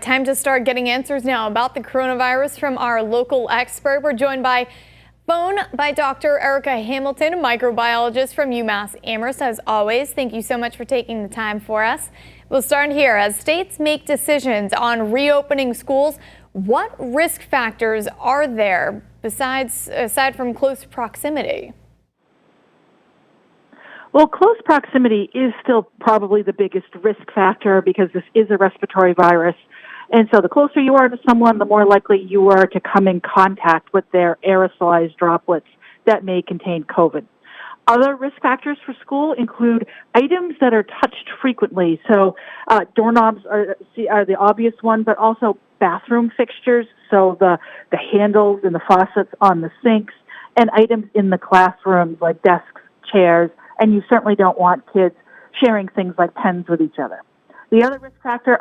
Time to start getting answers now about the coronavirus from our local expert. We're joined by phone by Dr. Erika Hamilton, a microbiologist from UMass Amherst. As always, thank you so much for taking the time for us. We'll start here. As states make decisions on reopening schools, what risk factors are there aside from close proximity? Well, close proximity is still probably the biggest risk factor because this is a respiratory virus. And so the closer you are to someone, the more likely you are to come in contact with their aerosolized droplets that may contain COVID. Other risk factors for school include items that are touched frequently. So doorknobs are the obvious one, but also bathroom fixtures, so the handles and the faucets on the sinks, and items in the classrooms like desks, chairs, and you certainly don't want kids sharing things like pens with each other. The other risk factor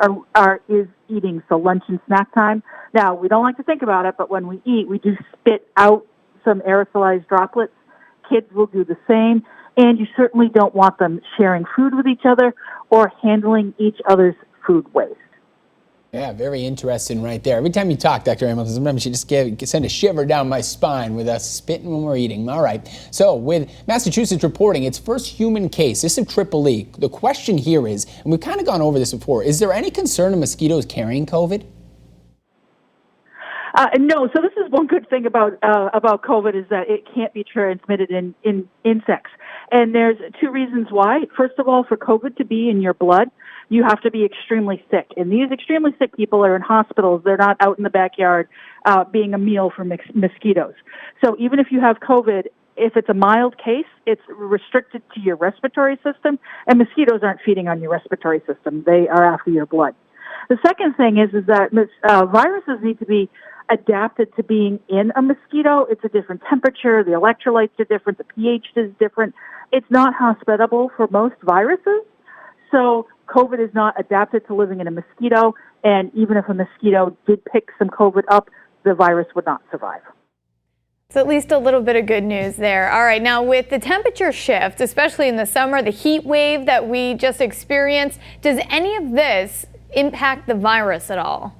is eating, so lunch and snack time. Now, we don't like to think about it, but when we eat, we do spit out some aerosolized droplets. Kids will do the same, and you certainly don't want them sharing food with each other or handling each other's food waste. Yeah, very interesting right there. Every time you talk, Dr. Hamilton, sometimes you just send a shiver down my spine with us spitting when we're eating. All right. So with Massachusetts reporting its first human case, this is Triple E. The question here is, and we've kind of gone over this before, is there any concern of mosquitoes carrying COVID? No. So this is one good thing about COVID is that it can't be transmitted in insects. And there's two reasons why. First of all, for COVID to be in your blood, you have to be extremely sick. And these extremely sick people are in hospitals. They're not out in the backyard being a meal for mosquitoes. So even if you have COVID, if it's a mild case, it's restricted to your respiratory system, and mosquitoes aren't feeding on your respiratory system. They are after your blood. The second thing is that viruses need to be adapted to being in a mosquito. It's a different temperature. The electrolytes are different. The pH is different. It's not hospitable for most viruses. So COVID is not adapted to living in a mosquito, and even if a mosquito did pick some COVID up, the virus would not survive. So at least a little bit of good news there. All right, now with the temperature shift, especially in the summer, the heat wave that we just experienced, does any of this impact the virus at all?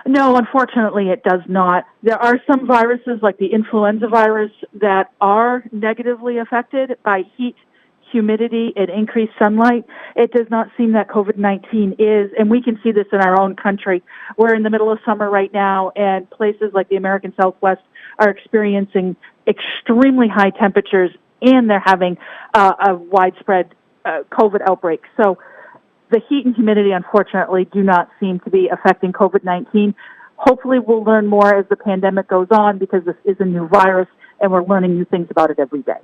No, unfortunately, it does not. There are some viruses, like the influenza virus, that are negatively affected by heat, humidity, and increased sunlight. It does not seem that COVID-19 is, and we can see this in our own country. We're in the middle of summer right now, and places like the American Southwest are experiencing extremely high temperatures, and they're having a widespread COVID outbreak. So the heat and humidity, unfortunately, do not seem to be affecting COVID-19. Hopefully, we'll learn more as the pandemic goes on because this is a new virus, and we're learning new things about it every day.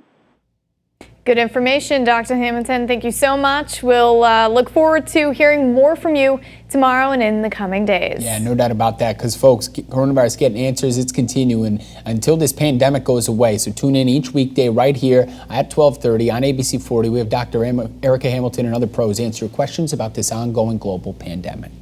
Good information, Dr. Hamilton. Thank you so much. We'll look forward to hearing more from you tomorrow and in the coming days. Yeah, no doubt about that, because folks, coronavirus getting answers, it's continuing until this pandemic goes away. So tune in each weekday right here at 12:30 on ABC 40. We have Dr. Erika Hamilton and other pros answer questions about this ongoing global pandemic.